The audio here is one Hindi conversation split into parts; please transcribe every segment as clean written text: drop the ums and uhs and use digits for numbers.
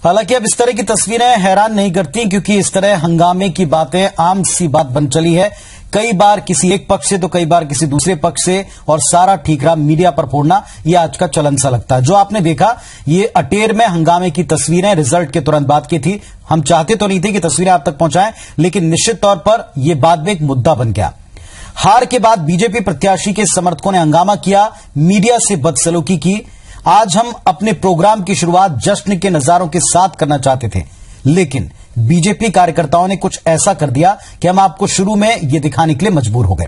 हालांकि अब इस तरह की तस्वीरें हैरान नहीं करती, क्योंकि इस तरह हंगामे की बातें आम सी बात बन चली है। कई बार किसी एक पक्ष से तो कई बार किसी दूसरे पक्ष से, और सारा ठीकरा मीडिया पर फोड़ना यह आज का चलन सा लगता है। जो आपने देखा ये अटेर में हंगामे की तस्वीरें रिजल्ट के तुरंत बाद की थी। हम चाहते तो नहीं थे कि तस्वीरें आप तक पहुंचाएं, लेकिन निश्चित तौर पर यह बाद में एक मुद्दा बन गया। हार के बाद बीजेपी प्रत्याशी के समर्थकों ने हंगामा किया, मीडिया से बदसलूकी की। आज हम अपने प्रोग्राम की शुरुआत जश्न के नजारों के साथ करना चाहते थे, लेकिन बीजेपी कार्यकर्ताओं ने कुछ ऐसा कर दिया कि हम आपको शुरू में यह दिखाने के लिए मजबूर हो गए।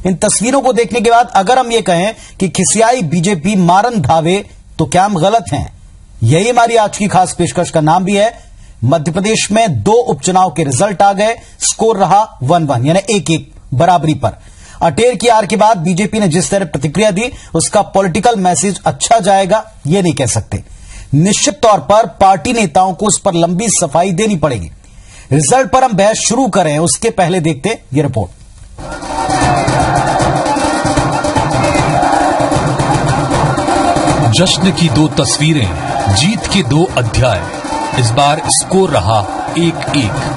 इन तस्वीरों को देखने के बाद अगर हम ये कहें कि खिसियाई बीजेपी मारन धावे, तो क्या हम गलत हैं? यही हमारी आज की खास पेशकश का नाम भी है। मध्य प्रदेश में 2 उपचुनाव के रिजल्ट आ गए, स्कोर रहा 1-1 यानी 1-1 बराबरी पर। अटेर की हार के बाद बीजेपी ने जिस तरह प्रतिक्रिया दी, उसका पॉलिटिकल मैसेज अच्छा जाएगा ये नहीं कह सकते। निश्चित तौर पर पार्टी नेताओं को उस पर लंबी सफाई देनी पड़ेगी। रिजल्ट पर हम बहस शुरू करें उसके पहले देखते ये रिपोर्ट। जश्न की 2 तस्वीरें, जीत के 2 अध्याय। इस बार स्कोर रहा 1-1।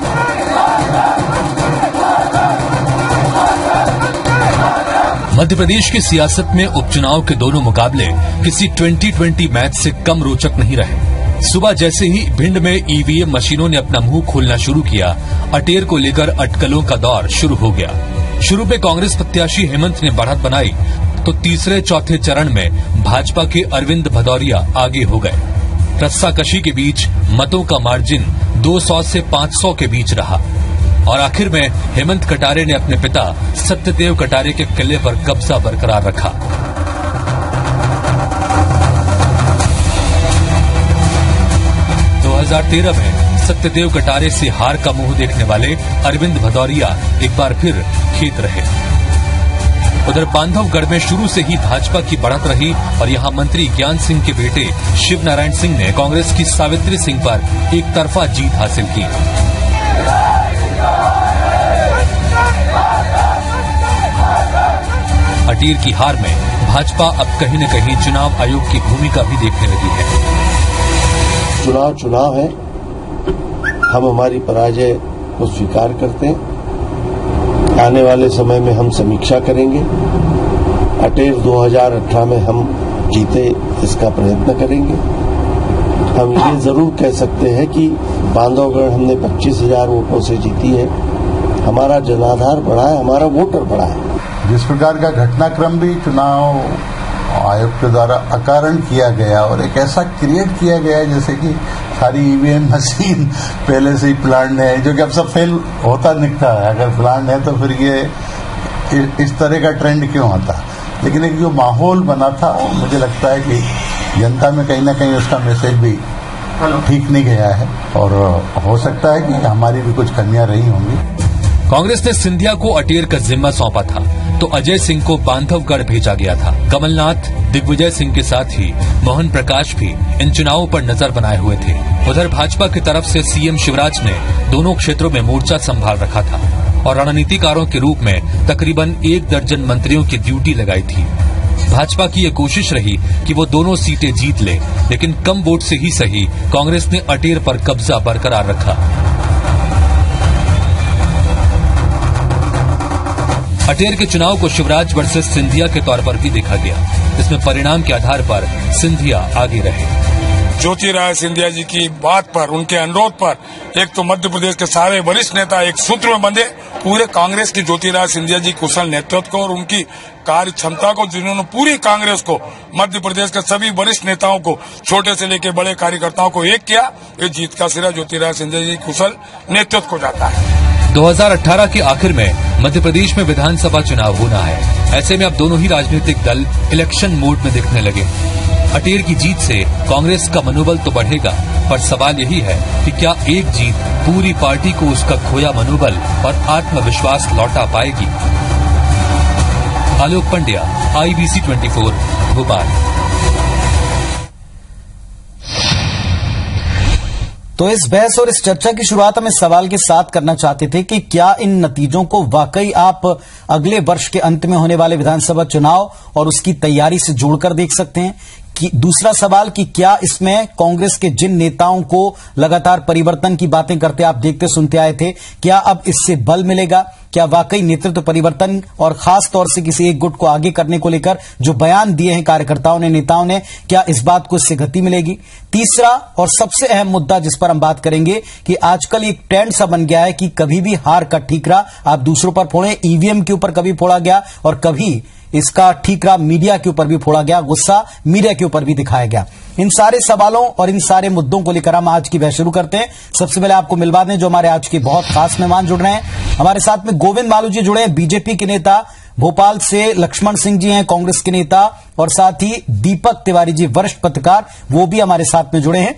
मध्य प्रदेश की सियासत में उपचुनाव के दोनों मुकाबले किसी 2020 मैच से कम रोचक नहीं रहे। सुबह जैसे ही भिंड में ईवीएम मशीनों ने अपना मुंह खोलना शुरू किया, अटेर को लेकर अटकलों का दौर शुरू हो गया। शुरू में कांग्रेस प्रत्याशी हेमंत ने बढ़त बनाई, तो तीसरे चौथे चरण में भाजपा के अरविंद भदौरिया आगे हो गए। रस्साकशी के बीच मतों का मार्जिन 200 से 500 के बीच रहा और आखिर में हेमंत कटारे ने अपने पिता सत्यदेव कटारे के किले पर कब्जा बरकरार रखा। तो 2013 में सत्यदेव कटारे से हार का मुंह देखने वाले अरविंद भदौरिया एक बार फिर खेत रहे। उधर बांधवगढ़ में शुरू से ही भाजपा की बढ़त रही और यहां मंत्री ज्ञान सिंह के बेटे शिव नारायण सिंह ने कांग्रेस की सावित्री सिंह पर एक तरफा जीत हासिल की। अटेर की हार में भाजपा अब कहीं न कहीं चुनाव आयोग की भूमिका भी देखने लगी है। चुनाव है, हम हमारी पराजय को स्वीकार करते हैं। आने वाले समय में हम समीक्षा करेंगे। अटेर 2018 में हम जीते इसका प्रयत्न करेंगे। हम ये जरूर कह सकते हैं कि बांधवगढ़ हमने 25,000 वोटों से जीती है। हमारा जनाधार बढ़ा है, हमारा वोटर बढ़ा है। जिस प्रकार का घटनाक्रम भी चुनाव आयोग के द्वारा अकारण किया गया और एक ऐसा क्रिएट किया गया जैसे कि सारी ईवीएम मशीन पहले से ही प्लान है, जो कि अब सब फेल होता दिखता है। अगर प्लान है तो फिर ये इस तरह का ट्रेंड क्यों आता? लेकिन एक जो माहौल बना था, मुझे लगता है कि जनता में कहीं ना कहीं उसका मैसेज भी ठीक नहीं गया है और हो सकता है कि हमारी भी कुछ कमियां रही होंगी। कांग्रेस ने सिंधिया को अटेर का जिम्मा सौंपा था, तो अजय सिंह को बांधवगढ़ भेजा गया था। कमलनाथ, दिग्विजय सिंह के साथ ही मोहन प्रकाश भी इन चुनावों पर नजर बनाए हुए थे। उधर भाजपा की तरफ से सीएम शिवराज ने दोनों क्षेत्रों में मोर्चा संभाल रखा था और रणनीतिकारों के रूप में तकरीबन 1 दर्जन मंत्रियों की ड्यूटी लगाई थी। भाजपा की ये कोशिश रही कि वो दोनों सीटें जीत ले, लेकिन कम वोट से ही सही कांग्रेस ने अटेर पर कब्जा बरकरार रखा। अटेर के चुनाव को शिवराज वर्सेस सिंधिया के तौर पर भी देखा गया। इसमें परिणाम के आधार पर सिंधिया आगे रहे। ज्योतिरादित्य सिंधिया जी की बात पर, उनके अनुरोध पर एक तो मध्य प्रदेश के सारे वरिष्ठ नेता एक सूत्र में बंधे। पूरे कांग्रेस की ज्योतिरादित्य सिंधिया जी कुशल नेतृत्व को और उनकी कार्य क्षमता को, जिन्होंने पूरी कांग्रेस को, मध्य प्रदेश के सभी वरिष्ठ नेताओं को, छोटे से लेकर बड़े कार्यकर्ताओं को एक किया। ये जीत का श्रेय ज्योतिरादित्य सिंधिया जी कुशल नेतृत्व को जाता है। 2018 के आखिर में मध्य प्रदेश में विधानसभा चुनाव होना है। ऐसे में अब दोनों ही राजनीतिक दल इलेक्शन मोड में दिखने लगे। अटेर की जीत से कांग्रेस का मनोबल तो बढ़ेगा, पर सवाल यही है कि क्या एक जीत पूरी पार्टी को उसका खोया मनोबल और आत्मविश्वास लौटा पाएगी? आलोक पंड्या, IBC 24, भोपाल। तो इस बहस और इस चर्चा की शुरुआत हम इस सवाल के साथ करना चाहते थे कि क्या इन नतीजों को वाकई आप अगले वर्ष के अंत में होने वाले विधानसभा चुनाव और उसकी तैयारी से जोड़कर देख सकते हैं? दूसरा सवाल कि क्या इसमें कांग्रेस के जिन नेताओं को लगातार परिवर्तन की बातें करते आप देखते सुनते आए थे, क्या अब इससे बल मिलेगा? क्या वाकई नेतृत्व परिवर्तन और खास तौर से किसी एक गुट को आगे करने को लेकर जो बयान दिए हैं कार्यकर्ताओं ने, नेताओं ने, क्या इस बात को इससे गति मिलेगी? तीसरा और सबसे अहम मुद्दा जिस पर हम बात करेंगे कि आजकल एक ट्रेंड सा बन गया है कि कभी भी हार का ठीकरा आप दूसरों पर फोड़ें। ईवीएम के ऊपर कभी फोड़ा गया और कभी इसका ठीकरा मीडिया के ऊपर भी फोड़ा गया, गुस्सा मीडिया के ऊपर भी दिखाया गया। इन सारे सवालों और इन सारे मुद्दों को लेकर हम आज की बहस शुरू करते हैं। सबसे पहले आपको मिलवा दें जो हमारे आज के बहुत खास मेहमान जुड़ रहे हैं। हमारे साथ में गोविंद मालू जी जुड़े हैं, बीजेपी के नेता। भोपाल से लक्ष्मण सिंह जी हैं, कांग्रेस के नेता। और साथ ही दीपक तिवारी जी, वरिष्ठ पत्रकार, वो भी हमारे साथ में जुड़े हैं।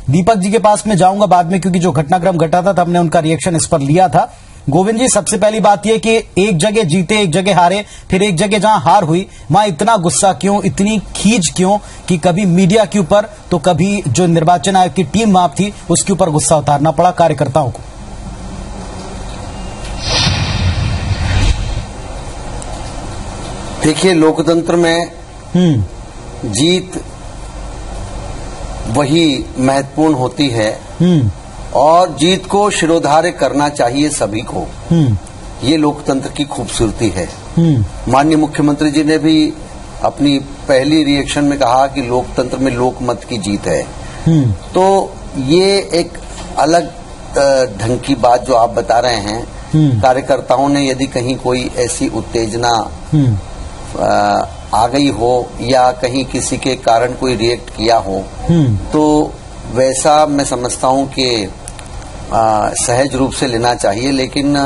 दीपक जी के पास में जाऊंगा बाद में, क्योंकि जो घटनाक्रम घटा था तब हमने उनका रिएक्शन इस पर लिया था। गोविंद जी, सबसे पहली बात यह कि एक जगह जीते एक जगह हारे, फिर एक जगह जहां हार हुई वहां इतना गुस्सा क्यों, इतनी खींच क्यों कि कभी मीडिया के ऊपर तो कभी जो निर्वाचन आयोग की टीम वहां थी उसके ऊपर गुस्सा उतारना पड़ा कार्यकर्ताओं को? देखिए, लोकतंत्र में जीत वही महत्वपूर्ण होती है और जीत को शिरोधार्य करना चाहिए सभी को। ये लोकतंत्र की खूबसूरती है। माननीय मुख्यमंत्री जी ने भी अपनी पहली रिएक्शन में कहा कि लोकतंत्र में लोकमत की जीत है। तो ये एक अलग ढंग की बात जो आप बता रहे हैं। कार्यकर्ताओं ने यदि कहीं कोई ऐसी उत्तेजना आ गई हो या कहीं किसी के कारण कोई रिएक्ट किया हो, तो वैसा मैं समझता हूं कि सहज रूप से लेना चाहिए। लेकिन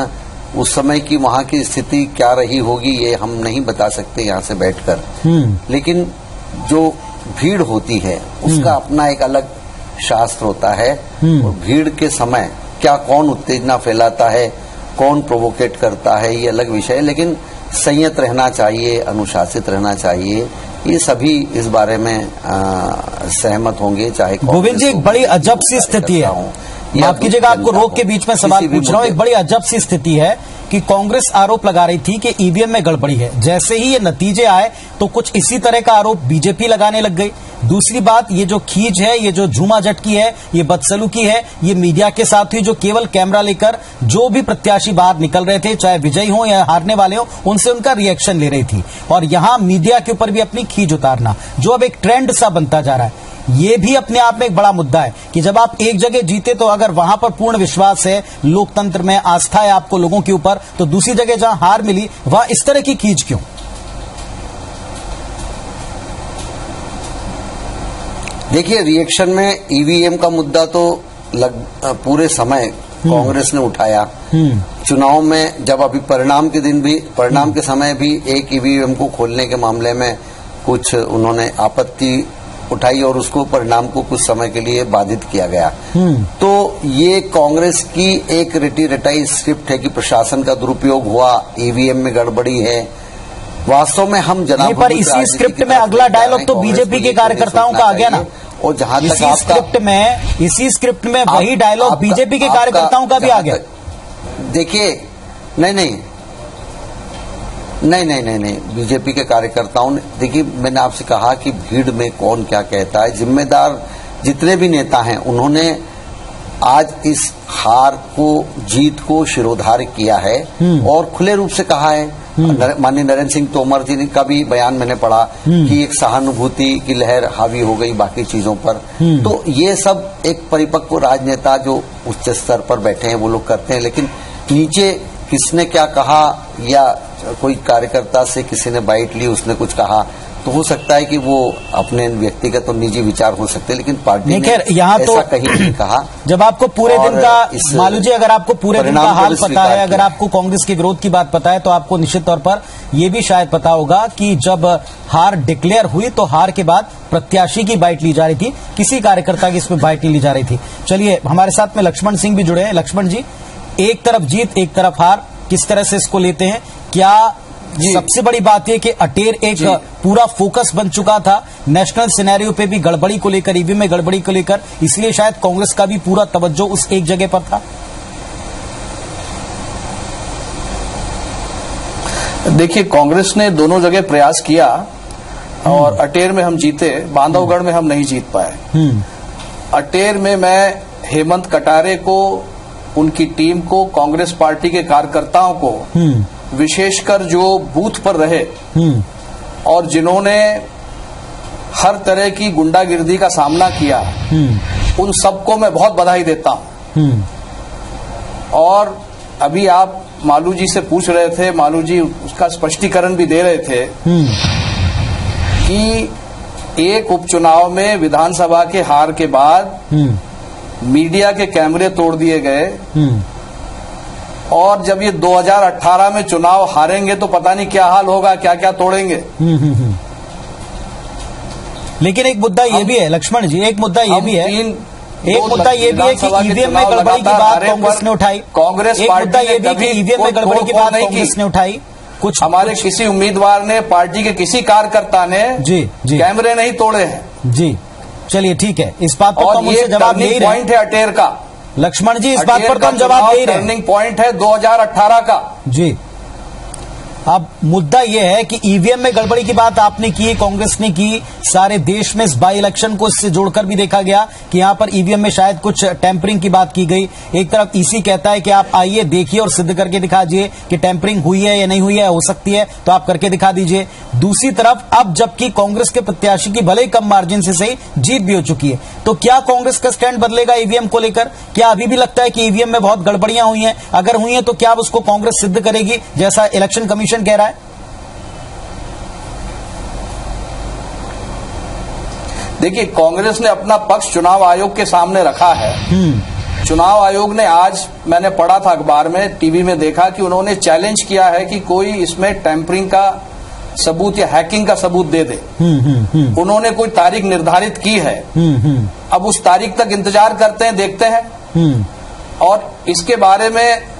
उस समय की वहां की स्थिति क्या रही होगी ये हम नहीं बता सकते यहां से बैठकर। लेकिन जो भीड़ होती है उसका अपना एक अलग शास्त्र होता है। और भीड़ के समय क्या कौन उत्तेजना फैलाता है, कौन प्रोवोकेट करता है, ये अलग विषय है। लेकिन संयत रहना चाहिए, अनुशासित रहना चाहिए, ये सभी इस बारे में सहमत होंगे। चाहे गोविंद जी, एक बड़ी अजब सी स्थिति है। माफ कीजिएगा, आपको रोक के बीच में सवाल पूछ रहा हूं। एक बड़ी अजब सी स्थिति है कि कांग्रेस आरोप लगा रही थी कि ईवीएम में गड़बड़ी है। जैसे ही ये नतीजे आए तो कुछ इसी तरह का आरोप बीजेपी लगाने लग गई। दूसरी बात, ये जो खींच है, ये जो झूमा झटकी है, ये बदसलूकी है, ये मीडिया के साथ हुई, जो केवल कैमरा लेकर जो भी प्रत्याशी बाहर निकल रहे थे, चाहे विजयी हो या हारने वाले हो, उनसे उनका रिएक्शन ले रही थी। और यहां मीडिया के ऊपर भी अपनी खींच उतारना, जो अब एक ट्रेंड सा बनता जा रहा है, ये भी अपने आप में एक बड़ा मुद्दा है कि जब आप एक जगह जीते तो अगर वहां पर पूर्ण विश्वास है, लोकतंत्र में आस्था है आपको लोगों के ऊपर, तो दूसरी जगह जहां हार मिली वहां इस तरह की खींच क्यों? देखिए, रिएक्शन में ईवीएम का मुद्दा तो पूरे समय कांग्रेस ने उठाया। चुनाव में जब अभी परिणाम के दिन भी, परिणाम के समय भी एक ईवीएम को खोलने के मामले में कुछ उन्होंने आपत्ति उठाई और उसको परिणाम को कुछ समय के लिए बाधित किया गया। तो ये कांग्रेस की एक रटी रटाई स्क्रिप्ट है कि प्रशासन का दुरुपयोग हुआ, ईवीएम में गड़बड़ी है। वास्तव में हम जनाब पर इसी स्क्रिप्ट में अगला डायलॉग तो बीजेपी के कार्यकर्ताओं का आ गया ना। और जहां तक इसी स्क्रिप्ट में वही डायलॉग बीजेपी के कार्यकर्ताओं का भी आ गया। देखिए, नहीं, बीजेपी के कार्यकर्ताओं ने, देखिए मैंने आपसे कहा कि भीड़ में कौन क्या कहता है। जिम्मेदार जितने भी नेता हैं उन्होंने आज इस हार को, जीत को शिरोधार्य किया है और खुले रूप से कहा है। माननीय नरेंद्र सिंह तोमर जी का भी बयान मैंने पढ़ा कि एक सहानुभूति की लहर हावी हो गई बाकी चीजों पर। तो ये सब एक परिपक्व राजनेता जो उच्च स्तर पर बैठे हैं वो लोग करते हैं। लेकिन नीचे किसने क्या कहा या कोई कार्यकर्ता से किसी ने बाइट ली, उसने कुछ कहा, तो हो सकता है कि वो अपने व्यक्तिगत और निजी विचार हो सकते हैं, लेकिन पार्टी ने यहाँ ऐसा कहीं नहीं कहा। जब आपको पूरे दिन का, मालू जी, अगर आपको पूरे दिन का हाल पता है, अगर आपको कांग्रेस के विरोध की बात पता है, तो आपको निश्चित तौर पर यह भी शायद पता होगा कि जब हार डिक्लेयर हुई तो हार के बाद प्रत्याशी की बाइट ली जा रही थी, किसी कार्यकर्ता की इसमें बाइट नहीं ली जा रही थी। चलिए, हमारे साथ में लक्ष्मण सिंह भी जुड़े हैं। लक्ष्मण जी, एक तरफ जीत एक तरफ हार, किस तरह से इसको लेते हैं? क्या सबसे बड़ी बात यह कि अटेर एक पूरा फोकस बन चुका था नेशनल सिनेरियो पे भी गड़बड़ी को लेकर, ईवीएम में गड़बड़ी को लेकर, इसलिए शायद कांग्रेस का भी पूरा तवज्जो उस एक जगह पर था? देखिए, कांग्रेस ने दोनों जगह प्रयास किया और अटेर में हम जीते, बांधवगढ़ में हम नहीं जीत पाए। अटेर में मैं हेमंत कटारे को, उनकी टीम को, कांग्रेस पार्टी के कार्यकर्ताओं को, विशेषकर जो बूथ पर रहे और जिन्होंने हर तरह की गुंडागिर्दी का सामना किया, उन सबको मैं बहुत बधाई देता हूं। और अभी आप मालू जी से पूछ रहे थे, मालू जी उसका स्पष्टीकरण भी दे रहे थे कि एक उपचुनाव में विधानसभा के हार के बाद मीडिया के कैमरे तोड़ दिए गए और जब ये 2018 में चुनाव हारेंगे तो पता नहीं क्या हाल होगा, क्या क्या तोड़ेंगे। लेकिन एक मुद्दा ये भी है लक्ष्मण जी, एक मुद्दा ये भी है कि ईवीएम में गड़बड़ी की बात कांग्रेस ने उठाई। कांग्रेस मुद्दा ये भी कि ईवीएम में गड़बड़ी की बात कांग्रेस ने उठाई। कुछ हमारे किसी उम्मीदवार ने, पार्टी के किसी कार्यकर्ता ने जी कैमरे नहीं तोड़े हैं। जी चलिए ठीक है, इस बात पर तो मुझसे जवाब नहीं रहे। पॉइंट है अटेर का लक्ष्मण जी, इस बात पर तो हम जवाब नहीं रहे। टर्निंग पॉइंट है 2018 का। जी अब मुद्दा यह है कि ईवीएम में गड़बड़ी की बात आपने की, कांग्रेस ने की, सारे देश में इस बाई इलेक्शन को इससे जोड़कर भी देखा गया कि यहां पर ईवीएम में शायद कुछ टेम्परिंग की बात की गई। एक तरफ ईसी कहता है कि आप आइए, देखिए और सिद्ध करके दिखा दीजिए कि टेम्परिंग हुई है या नहीं हुई है, हो सकती है तो आप करके दिखा दीजिए। दूसरी तरफ अब जबकि कांग्रेस के प्रत्याशी की भले ही कम मार्जिन से सही जीत भी हो चुकी है, तो क्या कांग्रेस का स्टैंड बदलेगा ईवीएम को लेकर? क्या अभी भी लगता है कि ईवीएम में बहुत गड़बड़ियां हुई हैं? अगर हुई हैं तो क्या उसको कांग्रेस सिद्ध करेगी जैसा इलेक्शन कमीशन कह रहा है? देखिए, कांग्रेस ने अपना पक्ष चुनाव आयोग के सामने रखा है। चुनाव आयोग ने, आज मैंने पढ़ा था अखबार में, टीवी में देखा कि उन्होंने चैलेंज किया है कि कोई इसमें टेम्परिंग का सबूत या हैकिंग का सबूत दे दे। उन्होंने कोई तारीख निर्धारित की है। अब उस तारीख तक इंतजार करते हैं, देखते हैं और इसके बारे में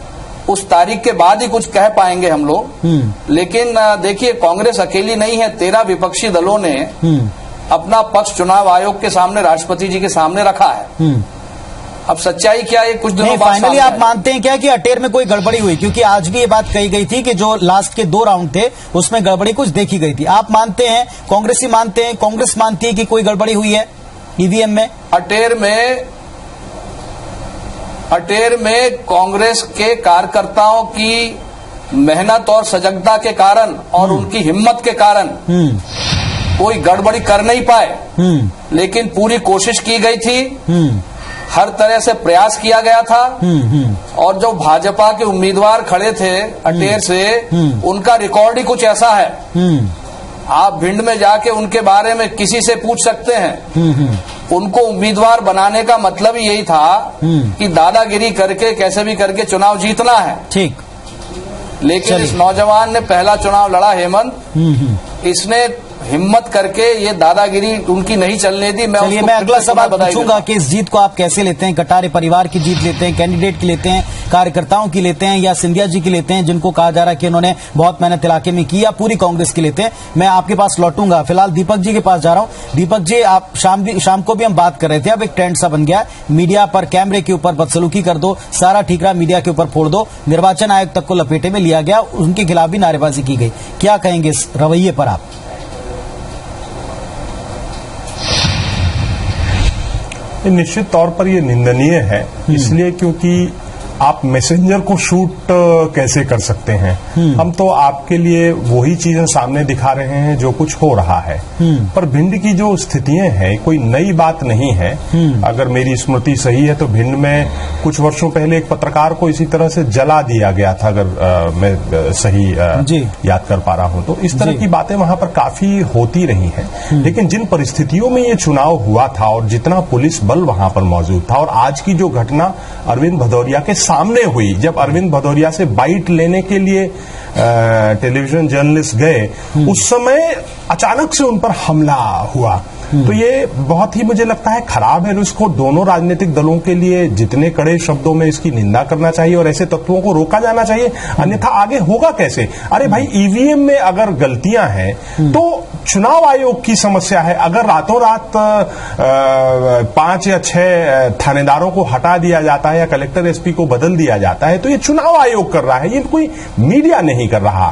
उस तारीख के बाद ही कुछ कह पाएंगे हम लोग। लेकिन देखिए, कांग्रेस अकेली नहीं है, 13 विपक्षी दलों ने अपना पक्ष चुनाव आयोग के सामने, राष्ट्रपति जी के सामने रखा है। अब सच्चाई क्या है, कुछ दिनों बाद फाइनली आप मानते हैं क्या कि अटेर में कोई गड़बड़ी हुई? क्योंकि आज भी ये बात कही गई थी कि जो लास्ट के 2 राउंड थे उसमें गड़बड़ी कुछ देखी गई थी। आप मानते हैं, कांग्रेसी मानते हैं, कांग्रेस मानती है कि कोई गड़बड़ी हुई है ईवीएम में? अटेर में कांग्रेस के कार्यकर्ताओं की मेहनत और सजगता के कारण और उनकी हिम्मत के कारण कोई गड़बड़ी कर नहीं पाए। लेकिन पूरी कोशिश की गई थी, हर तरह से प्रयास किया गया था। और जो भाजपा के उम्मीदवार खड़े थे अटेर से, उनका रिकॉर्ड ही कुछ ऐसा है। आप भिंड में जाके उनके बारे में किसी से पूछ सकते हैं। उनको उम्मीदवार बनाने का मतलब ही यही था कि दादागिरी करके कैसे भी करके चुनाव जीतना है। ठीक। लेकिन इस नौजवान ने पहला चुनाव लड़ा, हेमंत, इसने हिम्मत करके ये दादागिरी उनकी नहीं चलने दी। मैं अगला सवाल पूछूंगा कि इस जीत को आप कैसे लेते हैं? कटारे परिवार की जीत लेते हैं, कैंडिडेट की लेते हैं, कार्यकर्ताओं की लेते हैं, या सिंधिया जी की लेते हैं जिनको कहा जा रहा है कि उन्होंने बहुत मेहनत इलाके में की, या पूरी कांग्रेस की लेते हैं? मैं आपके पास लौटूंगा, फिलहाल दीपक जी के पास जा रहा हूं। दीपक जी, आप शाम को भी हम बात कर रहे थे, अब एक ट्रेंड सा बन गया, मीडिया पर कैमरे के ऊपर बदसलूकी कर दो, सारा ठीकरा मीडिया के ऊपर फोड़ दो, निर्वाचन आयोग तक को लपेटे में लिया गया, उनके खिलाफ भी नारेबाजी की गई। क्या कहेंगे इस रवैये पर आप? निश्चित तौर पर ये निंदनीय है, इसलिए क्योंकि आप मैसेंजर को शूट कैसे कर सकते हैं? हम तो आपके लिए वही चीजें सामने दिखा रहे हैं जो कुछ हो रहा है। पर भिंड की जो स्थितियां हैं कोई नई बात नहीं है। अगर मेरी स्मृति सही है तो भिंड में कुछ वर्षों पहले एक पत्रकार को इसी तरह से जला दिया गया था, अगर मैं सही याद कर पा रहा हूं तो। इस तरह की बातें वहां पर काफी होती रही हैं। लेकिन जिन परिस्थितियों में ये चुनाव हुआ था और जितना पुलिस बल वहां पर मौजूद था, और आज की जो घटना अरविंद भदौरिया के सामने हुई, जब अरविंद भदौरिया से बाइट लेने के लिए टेलीविजन जर्नलिस्ट गए, उस समय अचानक से उन पर हमला हुआ, तो ये बहुत ही मुझे लगता है खराब है। इसको दोनों राजनीतिक दलों के लिए जितने कड़े शब्दों में इसकी निंदा करना चाहिए और ऐसे तत्वों को रोका जाना चाहिए, अन्यथा आगे होगा कैसे? अरे भाई, ईवीएम में अगर गलतियां हैं तो चुनाव आयोग की समस्या है। अगर रातों रात 5 या 6 थानेदारों को हटा दिया जाता है या कलेक्टर एसपी को बदल दिया जाता है तो ये चुनाव आयोग कर रहा है, ये कोई मीडिया नहीं कर रहा।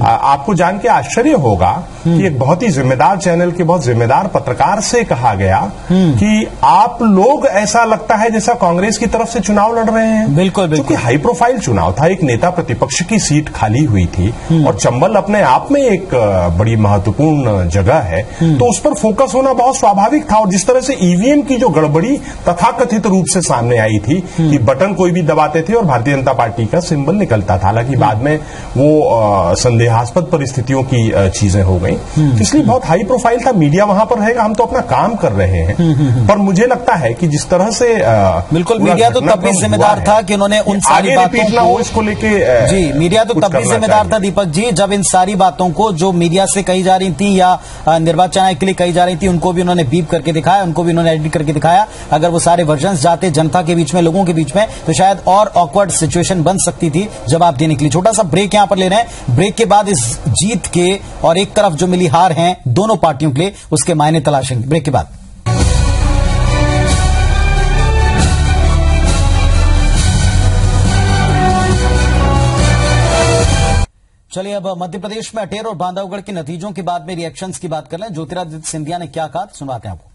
आपको जान के आश्चर्य होगा कि एक बहुत ही जिम्मेदार चैनल के बहुत जिम्मेदार पत्रकार से कहा गया कि आप लोग ऐसा लगता है जैसा कांग्रेस की तरफ से चुनाव लड़ रहे हैं। बिल्कुल बिल्कुल, क्योंकि हाई प्रोफाइल चुनाव था, एक नेता प्रतिपक्ष की सीट खाली हुई थी और चंबल अपने आप में एक बड़ी महत्वपूर्ण जगह है, तो उस पर फोकस होना बहुत स्वाभाविक था। और जिस तरह से ईवीएम की जो गड़बड़ी तथाकथित रूप से सामने आई थी कि बटन कोई भी दबाते थे और भारतीय जनता पार्टी का सिंबल निकलता था, हालांकि बाद में वो संदेहास्पद परिस्थितियों की चीजें हो गई, इसलिए बहुत हाई प्रोफाइल था। मीडिया वहां पर रहेगा, हम तो अपना काम कर रहे हैं। पर मुझे लगता है कि जिस तरह से बिल्कुल मीडिया तो तब भी जिम्मेदार था कि उन्होंने उन सारी बातों को इसको लेके जी मीडिया तो तब भी जिम्मेदार था दीपक जी, जब इन सारी बातों को जो मीडिया से कही जा रही थी या निर्वाचन आयोग के लिए कही जा रही थी उनको भी उन्होंने बीप करके दिखाया, उनको भी उन्होंने एडिट करके दिखाया। अगर वो सारे वर्जन्स जाते जनता के बीच में, लोगों के बीच में, तो शायद और ऑकवर्ड सिचुएशन बन सकती थी जवाब देने के लिए। छोटा सा ब्रेक यहां पर ले रहे हैं। ब्रेक के बाद इस जीत के और एक तरफ जो मिली हार है दोनों पार्टियों के लिए, उसके मायने तलाशेंगे ब्रेक के बाद। चलिए अब मध्य प्रदेश में अटेर और बांधवगढ़ के नतीजों के बाद में रिएक्शंस की बात कर लें। ज्योतिरादित्य सिंधिया ने क्या कहा, सुनाते हैं आपको।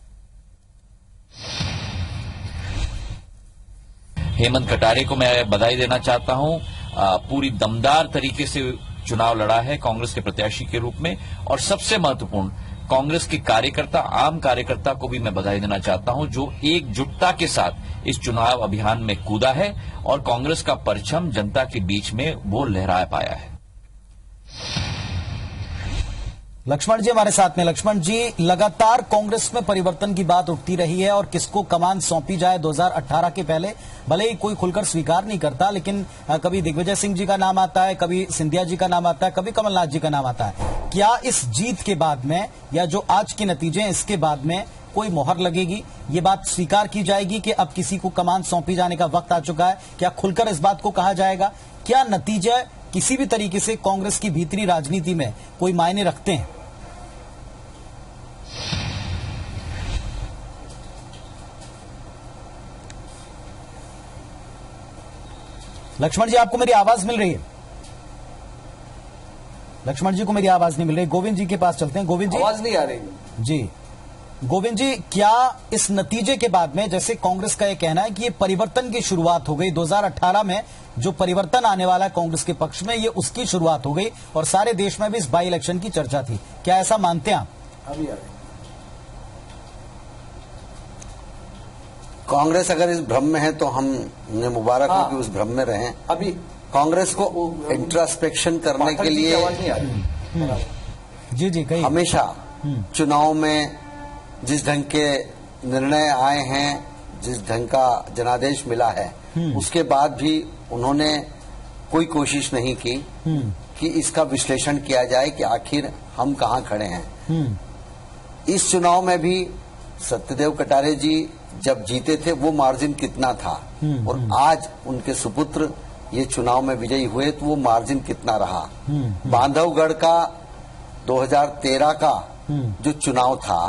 हेमंत कटारे को मैं बधाई देना चाहता हूं। पूरी दमदार तरीके से चुनाव लड़ा है कांग्रेस के प्रत्याशी के रूप में, और सबसे महत्वपूर्ण कांग्रेस के कार्यकर्ता, आम कार्यकर्ता को भी मैं बधाई देना चाहता हूं जो एकजुटता के साथ इस चुनाव अभियान में कूदा है और कांग्रेस का परचम जनता के बीच में वो लहरा पाया है। लक्ष्मण जी हमारे साथ में। लक्ष्मण जी, लगातार कांग्रेस में परिवर्तन की बात उठती रही है और किसको कमान सौंपी जाए 2018 के पहले, भले ही कोई खुलकर स्वीकार नहीं करता, लेकिन कभी दिग्विजय सिंह जी का नाम आता है, कभी सिंधिया जी का नाम आता है, कभी कमलनाथ जी का नाम आता है। क्या इस जीत के बाद में या जो आज के नतीजे हैं इसके बाद में कोई मोहर लगेगी, ये बात स्वीकार की जाएगी कि अब किसी को कमान सौंपी जाने का वक्त आ चुका है? क्या खुलकर इस बात को कहा जाएगा? क्या नतीजे किसी भी तरीके से कांग्रेस की भीतरी राजनीति में कोई मायने रखते हैं? लक्ष्मण जी, आपको मेरी आवाज मिल रही है? लक्ष्मण जी को मेरी आवाज नहीं मिल रही। गोविंद जी के पास चलते हैं। गोविंद जी, आवाज नहीं आ रही जी। गोविंद जी, क्या इस नतीजे के बाद में, जैसे कांग्रेस का यह कहना है कि ये परिवर्तन की शुरुआत हो गई, 2018 में जो परिवर्तन आने वाला है कांग्रेस के पक्ष में, ये उसकी शुरुआत हो गई और सारे देश में भी इस बाई इलेक्शन की चर्चा थी, क्या ऐसा मानते हैं आप? अभी आ रही। कांग्रेस अगर इस भ्रम में है तो हमने मुबारक हो कि उस भ्रम में रहें। अभी कांग्रेस को इंट्रोस्पेक्शन करने के लिए जी कही हमेशा चुनाव में जिस ढंग के निर्णय आए हैं, जिस ढंग का जनादेश मिला है, उसके बाद भी उन्होंने कोई कोशिश नहीं की कि इसका विश्लेषण किया जाए कि आखिर हम कहां खड़े हैं। इस चुनाव में भी सत्यदेव कटारे जी जब जीते थे वो मार्जिन कितना था और आज उनके सुपुत्र ये चुनाव में विजयी हुए तो वो मार्जिन कितना रहा। बांधवगढ़ का 2013 का जो चुनाव था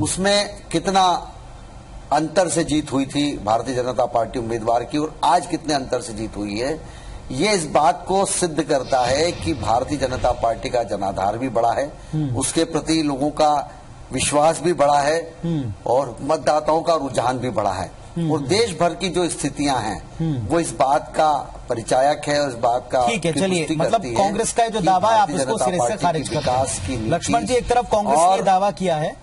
उसमें कितना अंतर से जीत हुई थी भारतीय जनता पार्टी उम्मीदवार की और आज कितने अंतर से जीत हुई है, ये इस बात को सिद्ध करता है कि भारतीय जनता पार्टी का जनाधार भी बढ़ा है, उसके प्रति लोगों का विश्वास भी बढ़ा है और मतदाताओं का रुझान भी बढ़ा है। और देश भर की जो स्थितियां हैं वो इस बात का परिचायक है और इस बात का ठीक है। चलिए, मतलब कांग्रेस का जो दावा है आप इसको सिरे से खारिज करते हैं। लक्ष्मण जी, एक तरफ कांग्रेस ने दावा किया है,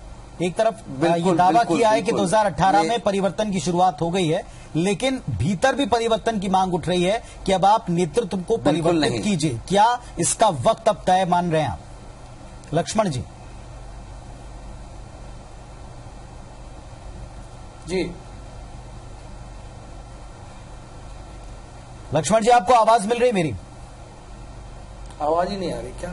एक तरफ ये दावा किया है कि 2018 में परिवर्तन की शुरुआत हो गई है, लेकिन भीतर भी परिवर्तन की मांग उठ रही है कि अब आप नेतृत्व को परिवर्तित कीजिए। क्या इसका वक्त अब तय मान रहे हैं आप? लक्ष्मण जी। जी लक्ष्मण जी, आपको आवाज मिल रही मेरी? आवाज ही नहीं आ रही क्या?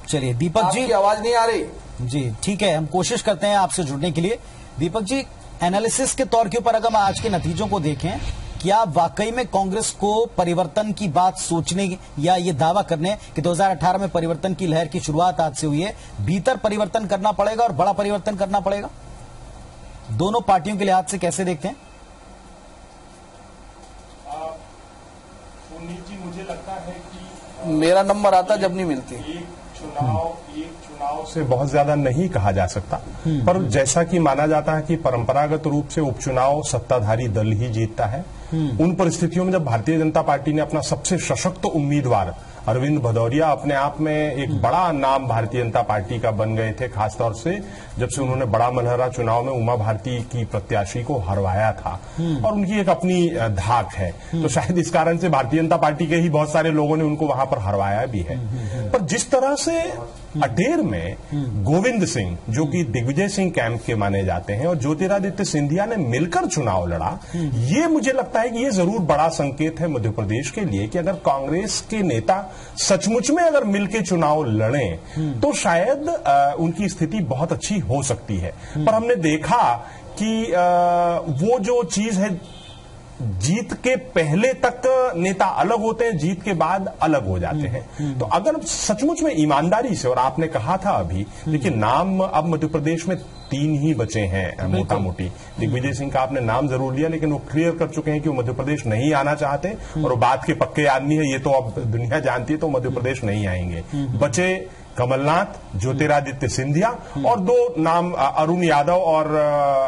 चलिए दीपक जी, आवाज नहीं आ रही जी, ठीक है, हम कोशिश करते हैं आपसे जुड़ने के लिए। दीपक जी, एनालिसिस के तौर के ऊपर अगर हम आज के नतीजों को देखें, क्या वाकई में कांग्रेस को परिवर्तन की बात सोचने या ये दावा करने कि 2018 में परिवर्तन की लहर की शुरुआत आज से हुई है, भीतर परिवर्तन करना पड़ेगा और बड़ा परिवर्तन करना पड़ेगा? दोनों पार्टियों के लिहाज से कैसे देखते हैं? सुनील जी, मुझे लगता है कि मेरा नंबर आता जब नहीं मिलती। एक चुनाव से बहुत ज्यादा नहीं कहा जा सकता, पर जैसा कि माना जाता है कि परंपरागत रूप से उपचुनाव सत्ताधारी दल ही जीतता है। उन परिस्थितियों में जब भारतीय जनता पार्टी ने अपना सबसे सशक्त उम्मीदवार अरविंद भदौरिया, अपने आप में एक बड़ा नाम भारतीय जनता पार्टी का बन गए थे, खासतौर से जब से उन्होंने बड़ा मलहरा चुनाव में उमा भारती की प्रत्याशी को हरवाया था, और उनकी एक अपनी धाक है, तो शायद इस कारण से भारतीय जनता पार्टी के ही बहुत सारे लोगों ने उनको वहां पर हरवाया भी है। पर जिस तरह से अटेर में गोविंद सिंह, जो कि दिग्विजय सिंह कैंप के माने जाते हैं, और ज्योतिरादित्य सिंधिया ने मिलकर चुनाव लड़ा, ये मुझे लगता है कि ये जरूर बड़ा संकेत है मध्य प्रदेश के लिए कि अगर कांग्रेस के नेता सचमुच में अगर मिलकर चुनाव लड़ें तो शायद उनकी स्थिति बहुत अच्छी हो सकती है। पर हमने देखा कि वो जो चीज है, जीत के पहले तक नेता अलग होते हैं, जीत के बाद अलग हो जाते हैं। तो अगर सचमुच में ईमानदारी से, और आपने कहा था अभी, देखिए नाम अब मध्य प्रदेश में 3 ही बचे हैं मोटा मोटी। दिग्विजय सिंह का आपने नाम जरूर लिया, लेकिन वो क्लियर कर चुके हैं कि वो मध्य प्रदेश नहीं आना चाहते, और वो बात के पक्के आदमी है, ये तो अब दुनिया जानती है, तो मध्य प्रदेश नहीं आएंगे। बचे कमलनाथ, ज्योतिरादित्य सिंधिया, और 2 नाम अरुण यादव और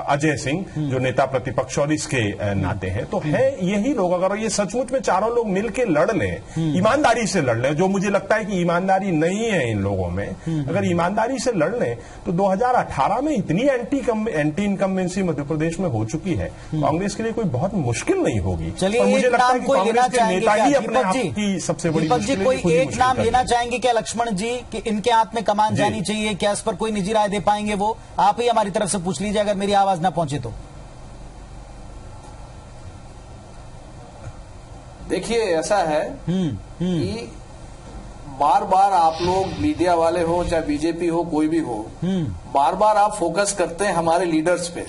अजय सिंह, जो नेता प्रतिपक्ष और इसके नाते हैं। तो है यही लोग, अगर ये सचमुच में चारों लोग मिलकर लड़ लें, ईमानदारी से लड़ लें, जो मुझे लगता है कि ईमानदारी नहीं है इन लोगों में, अगर ईमानदारी से लड़ लें तो 2018 में इतनी एंटी इनकम्बेंसी मध्य प्रदेश में हो चुकी है, कांग्रेस के लिए कोई बहुत मुश्किल नहीं होगी। चलिए, मुझे लगता है कि कांग्रेस के नेता ही अपने आप दीपक की सबसे बड़ी जी, कोई एक नाम लेना चाहेंगे क्या लक्ष्मण जी, कि इनके हाथ में कमान जानी चाहिए? क्या इस पर कोई निजी राय दे पाएंगे? वो आप ही हमारी तरफ से पूछ लीजिए अगर मेरी आवाज ना पहुंचे तो। देखिए, ऐसा है कि बार बार आप लोग मीडिया वाले हो, चाहे बीजेपी हो, कोई भी हो, बार बार आप फोकस करते हैं हमारे लीडर्स पे।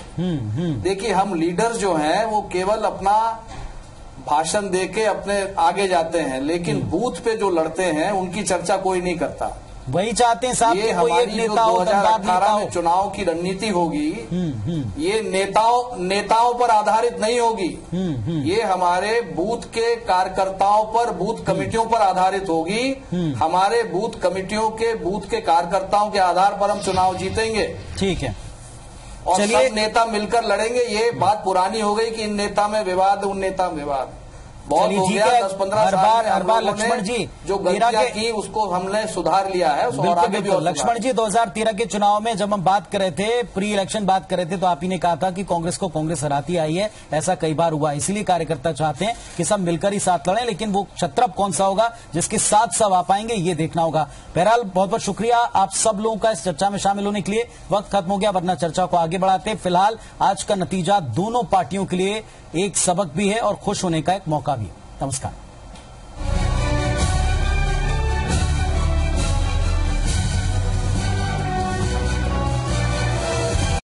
देखिए, हम लीडर्स जो हैं वो केवल अपना भाषण देके अपने आगे जाते हैं, लेकिन बूथ पे जो लड़ते हैं उनकी चर्चा कोई नहीं करता। वही चाहते हैं साहब, ये हमारी जो 2018 में चुनाव की रणनीति होगी, ये नेताओं पर आधारित नहीं होगी, ये हमारे बूथ के कार्यकर्ताओं पर, बूथ कमेटियों पर आधारित होगी। हमारे बूथ कमेटियों के, बूथ के कार्यकर्ताओं के आधार पर हम चुनाव जीतेंगे। ठीक है, और सब नेता मिलकर लड़ेंगे। ये बात पुरानी हो गई कि इन नेता में विवाद, उन नेता में विवाद, बहुत हो गया। 10-15 साल हर बार लक्ष्मण जी जो गलतियां की उसको हमने सुधार लिया है, और आगे भी। लक्ष्मण जी, 2013 के चुनाव में जब हम बात कर रहे थे, प्री इलेक्शन बात कर रहे थे, तो आप ही ने कहा था कि कांग्रेस को कांग्रेस हराती आई है। ऐसा कई बार हुआ, इसीलिए कार्यकर्ता चाहते हैं कि सब मिलकर ही साथ लड़ें, लेकिन वो क्षत्रप कौन सा होगा जिसके साथ सब आ पाएंगे, ये देखना होगा। बहरहाल बहुत बहुत शुक्रिया आप सब लोगों का इस चर्चा में शामिल होने के लिए। वक्त खत्म हो गया, वरना चर्चा को आगे बढ़ाते। फिलहाल आज का नतीजा दोनों पार्टियों के लिए एक सबक भी है और खुश होने का एक मौका भी है। नमस्कार।